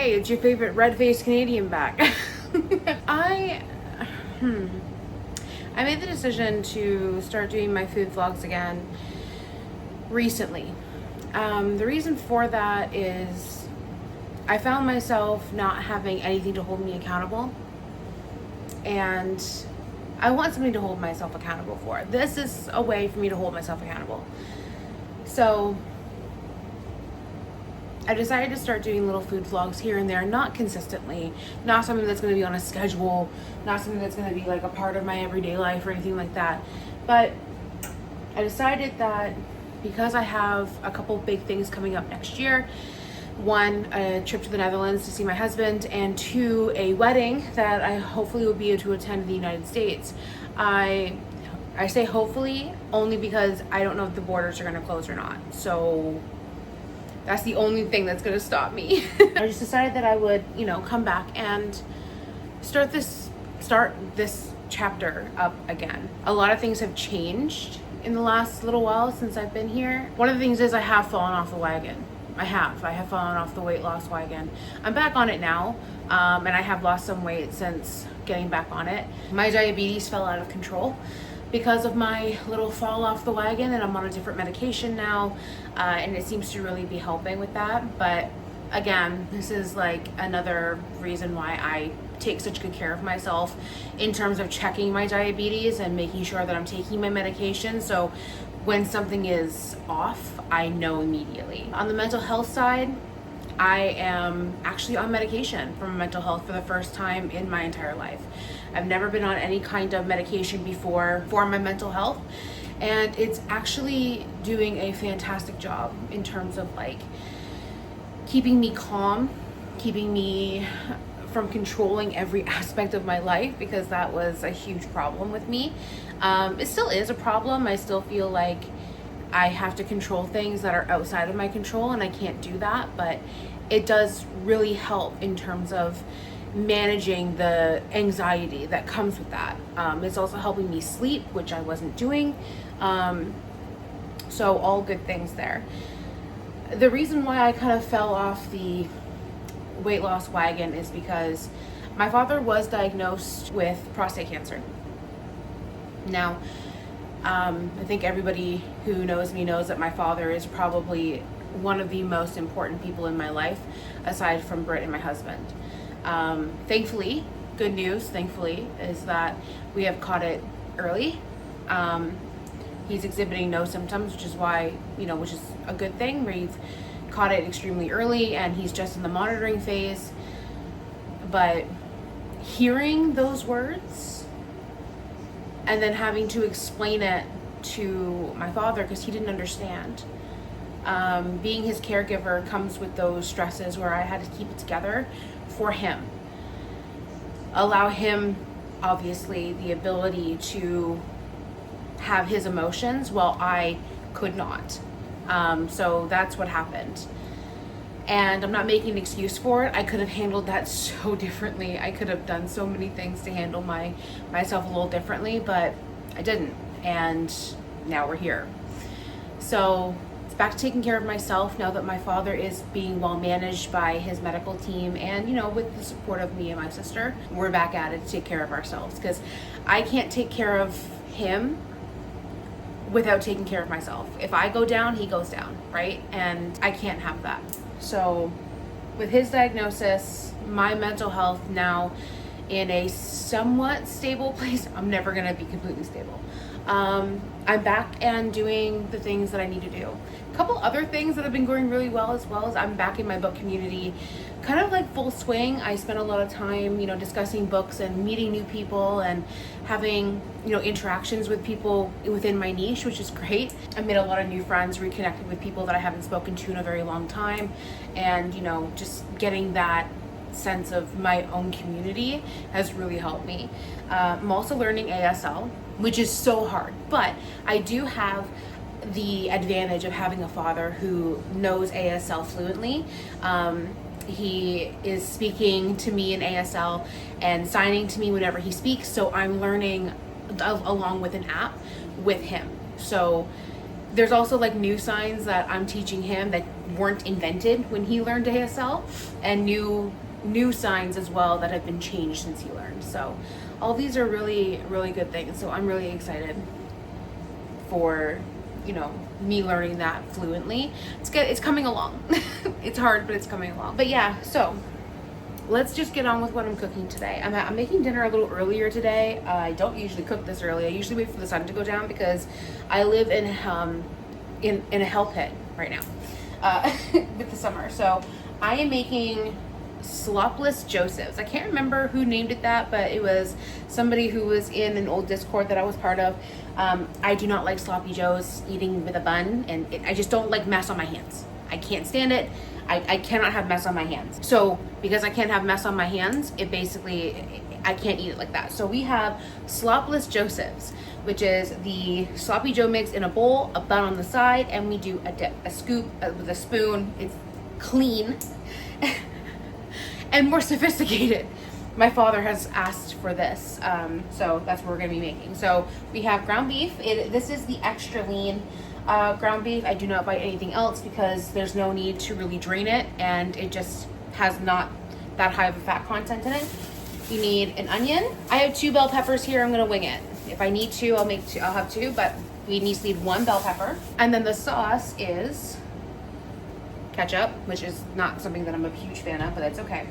Hey, it's your favorite red-faced Canadian back. I made the decision to start doing my food vlogs again recently. The reason for that is I found myself not having anything to hold me accountable, and I want something to hold myself accountable for. This is a way for me to hold myself accountable. So I decided to start doing little food vlogs here and there, not consistently, not something that's going to be on a schedule, not something that's going to be like a part of my everyday life or anything like that. But I decided that because I have a couple big things coming up next year, one, a trip to the Netherlands to see my husband, and two, a wedding that I hopefully will be able to attend in the United States. I say hopefully only because I don't know if the borders are going to close or not. So that's the only thing that's going to stop me. I just decided that I would, come back and start this chapter up again. A lot of things have changed in the last little while since I've been here. One of the things is I have fallen off the wagon. I have fallen off the weight loss wagon. I'm back on it now, and I have lost some weight since getting back on it. My diabetes fell out of control because of my little fall off the wagon, and I'm on a different medication now, and it seems to really be helping with that. But again, this is like another reason why I take such good care of myself in terms of checking my diabetes and making sure that I'm taking my medication. So when something is off, I know immediately. On the mental health side, I am actually on medication for my mental health for the first time in my entire life. I've never been on any kind of medication before for my mental health, and it's actually doing a fantastic job in terms of like keeping me calm, keeping me from controlling every aspect of my life, because that was a huge problem with me. It still is a problem. I still feel like I have to control things that are outside of my control, and I can't do that, but it does really help in terms of managing the anxiety that comes with that. It's also helping me sleep, which I wasn't doing. So all good things there. The reason why I kind of fell off the weight loss wagon is because my father was diagnosed with prostate cancer. Now, I think everybody who knows me knows that my father is probably one of the most important people in my life, aside from Britt and my husband. Thankfully, good news, is that we have caught it early. He's exhibiting no symptoms, which is why, which is a good thing. We've caught it extremely early, and he's just in the monitoring phase. But hearing those words and then having to explain it to my father because he didn't understand. Being his caregiver comes with those stresses where I had to keep it together for him. Allow him, obviously, the ability to have his emotions while I could not. So that's what happened. And I'm not making an excuse for it. I could have handled that so differently. I could have done so many things to handle myself a little differently, but I didn't. And now we're here. So it's back to taking care of myself now that my father is being well managed by his medical team, and with the support of me and my sister, we're back at it to take care of ourselves, because I can't take care of him without taking care of myself. If I go down, he goes down, right? And I can't have that. So with his diagnosis, my mental health now in a somewhat stable place. I'm never gonna be completely stable. I'm back and doing the things that I need to do. A couple other things that have been going really well as I'm back in my book community, kind of like full swing. I spent a lot of time, discussing books and meeting new people and having, interactions with people within my niche, which is great. I made a lot of new friends, reconnected with people that I haven't spoken to in a very long time, and, just getting that sense of my own community has really helped me. I'm also learning ASL, which is so hard, but I do have the advantage of having a father who knows ASL fluently. He is speaking to me in ASL and signing to me whenever he speaks, so I'm learning along with an app with him. So there's also like new signs that I'm teaching him that weren't invented when he learned ASL, and new signs as well that have been changed since he learned. So all these are really, really good things. So I'm really excited for, you know, me learning that fluently. It's coming along. It's hard, but it's coming along. But yeah, so let's just get on with what I'm cooking today. I'm making dinner a little earlier today. I don't usually cook this early. I usually wait for the sun to go down because I live in a hell pit right now with the summer. So I am making Slopless Josephs. I can't remember who named it that, but it was somebody who was in an old Discord that I was part of. I do not like sloppy joes eating with a bun, and I just don't like mess on my hands. I can't stand it. I cannot have mess on my hands. So because I can't have mess on my hands, it basically, I can't eat it like that. So we have Slopless Josephs, which is the sloppy joe mix in a bowl, a bun on the side, and we do a dip, a scoop with a spoon. It's clean and more sophisticated. My father has asked for this, so that's what we're gonna be making. So we have ground beef. This is the extra lean ground beef. I do not buy anything else because there's no need to really drain it, and it just has not that high of a fat content in it. You need an onion. I have 2 bell peppers here. I'm gonna wing it. If I need to, I'll have 2, but we need 1 bell pepper. And then the sauce is ketchup, which is not something that I'm a huge fan of, but that's okay.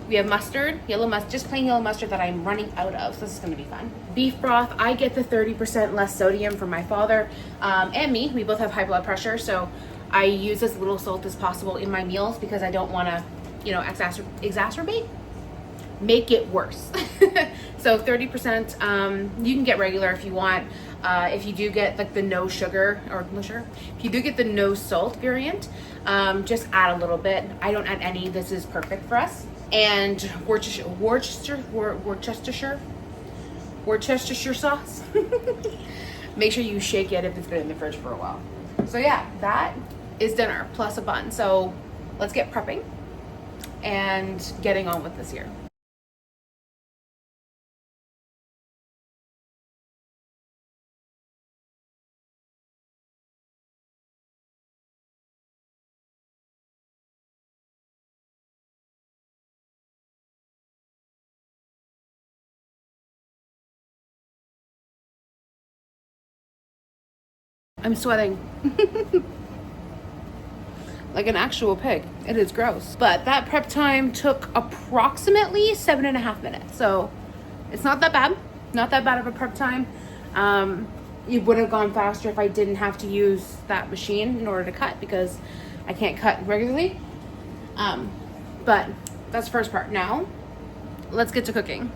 We have mustard, just plain yellow mustard that I'm running out of, so this is gonna be fun. Beef broth, I get the 30% less sodium from my father and me. We both have high blood pressure, so I use as little salt as possible in my meals because I don't wanna, you know, exacerbate, make it worse. So 30%, you can get regular if you want. If you do get like the no sugar, if you do get the no salt variant, just add a little bit. I don't add any, this is perfect for us. And Worcestershire sauce. Make sure you shake it if it's been in the fridge for a while. So yeah, that is dinner plus a bun. So let's get prepping and getting on with this here. I'm sweating like an actual pig. It is gross. But that prep time took approximately 7.5 minutes. So it's not that bad. Not that bad of a prep time. It would have gone faster if I didn't have to use that machine in order to cut because I can't cut regularly. But that's the first part. Now, let's get to cooking.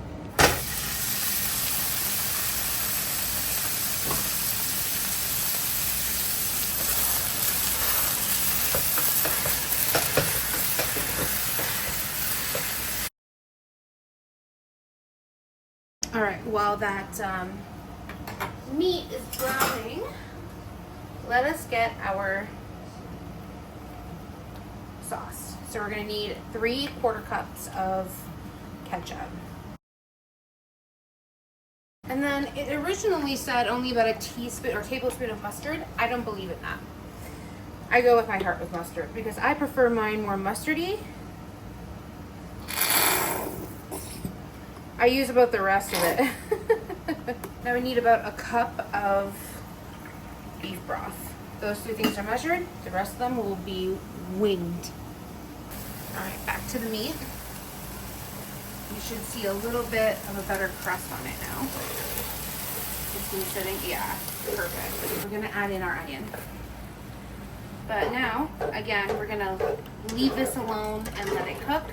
All right, while that meat is browning, let us get our sauce. So we're gonna need 3/4 cups of ketchup. And then it originally said only about a teaspoon or tablespoon of mustard. I don't believe in that. I go with my heart with mustard because I prefer mine more mustardy. I use about the rest of it. Now we need about a cup of beef broth. Those 2 things are measured. The rest of them will be winged. All right, back to the meat. You should see a little bit of a better crust on it now. It's been sitting, yeah, perfect. We're gonna add in our onion. But now, again, we're gonna leave this alone and let it cook.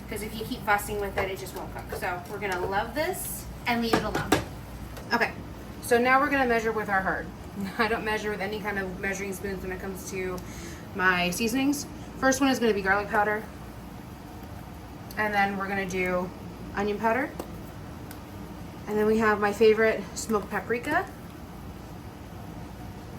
Because if you keep fussing with it, it just won't cook. So we're gonna love this and leave it alone. Okay, so now we're gonna measure with our heart. I don't measure with any kind of measuring spoons when it comes to my seasonings. First one is gonna be garlic powder. And then we're gonna do onion powder. And then we have my favorite smoked paprika.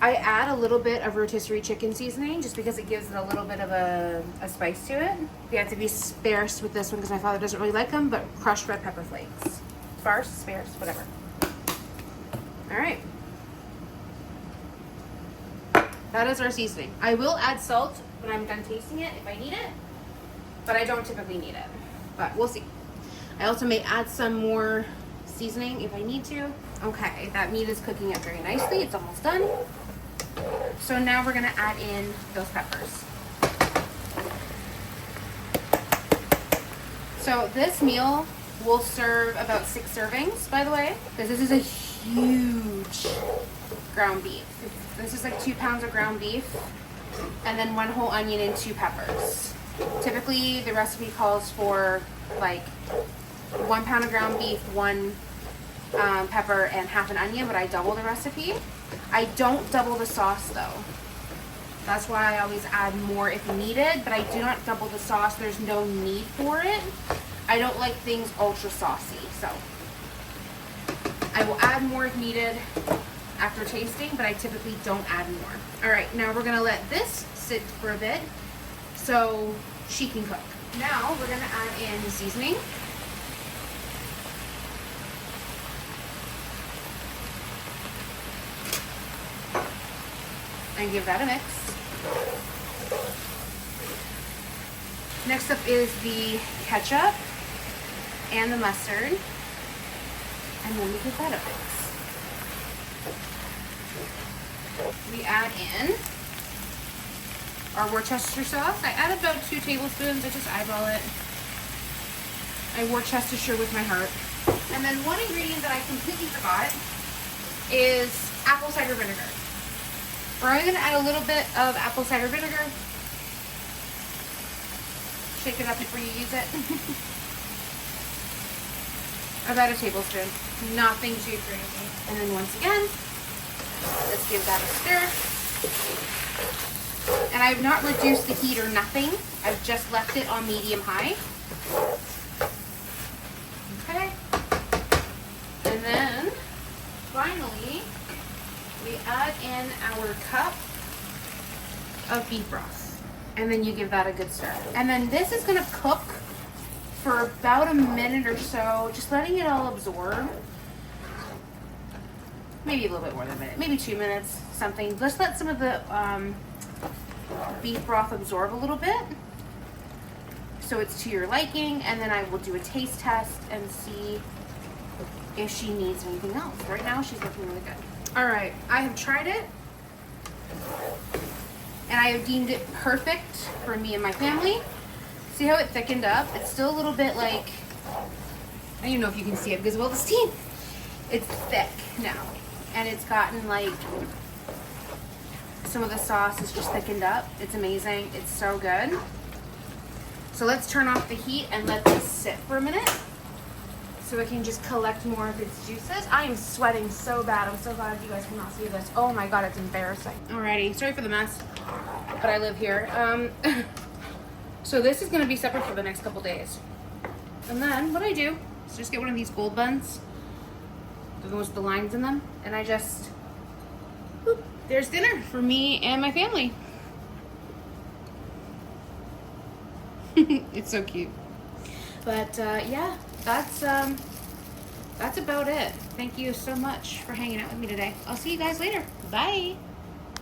I add a little bit of rotisserie chicken seasoning just because it gives it a little bit of a spice to it. You have to be sparse with this one because my father doesn't really like them, but crushed red pepper flakes. Sparse, whatever. All right. that is our seasoning. I will add salt when I'm done tasting it if I need it, but I don't typically need it. But we'll see. I also may add some more seasoning if I need to. Okay, that meat is cooking up very nicely. It's almost done. So now we're gonna add in those peppers. So this meal will serve about 6 servings, by the way, because this is a huge ground beef. This is like 2 pounds of ground beef, and then 1 whole onion and 2 peppers. Typically, the recipe calls for like 1 pound of ground beef, 1 pepper, and half an onion, but I double the recipe. I don't double the sauce though. That's why I always add more if needed, but I do not double the sauce. There's no need for it. I don't like things ultra saucy, so I will add more if needed after tasting, but I typically don't add more. All right, now we're gonna let this sit for a bit so she can cook. Now we're gonna add in the seasoning. And give that a mix. Next up is the ketchup and the mustard. And then we give that a mix. We add in our Worcestershire sauce. I add about 2 tablespoons. I just eyeball it. I Worcestershire with my heart. And then one ingredient that I completely forgot is apple cider vinegar. We're only going to add a little bit of apple cider vinegar. Shake it up before you use it. About a tablespoon. Nothing too crazy. And then once again, let's give that a stir. And I've not reduced the heat or nothing. I've just left it on medium-high. Okay. And then, finally, we add in our cup of beef broth. And then you give that a good stir. And then this is gonna cook for about a minute or so, just letting it all absorb. Maybe a little bit more than a minute, maybe 2 minutes, something. Just let some of the beef broth absorb a little bit, so it's to your liking, and then I will do a taste test and see if she needs anything else. Right now, she's looking really good. All right, I have tried it, and I have deemed it perfect for me and my family. See how it thickened up? It's still a little bit like, I don't even know if you can see it because of all the steam. It's thick now, and it's gotten like, some of the sauce is just thickened up. It's amazing. It's so good. So let's turn off the heat and let this sit for a minute so it can just collect more of its juices. I am sweating so bad. I'm so glad you guys cannot see this. Oh my God, it's embarrassing. Alrighty, sorry for the mess, but I live here. So this is gonna be separate for the next couple days. And then what I do is just get one of these gold buns, the ones with the lines in them, and I just, whoop, there's dinner for me and my family. It's so cute. But yeah, that's about it. Thank you so much for hanging out with me today. I'll see you guys later. Bye.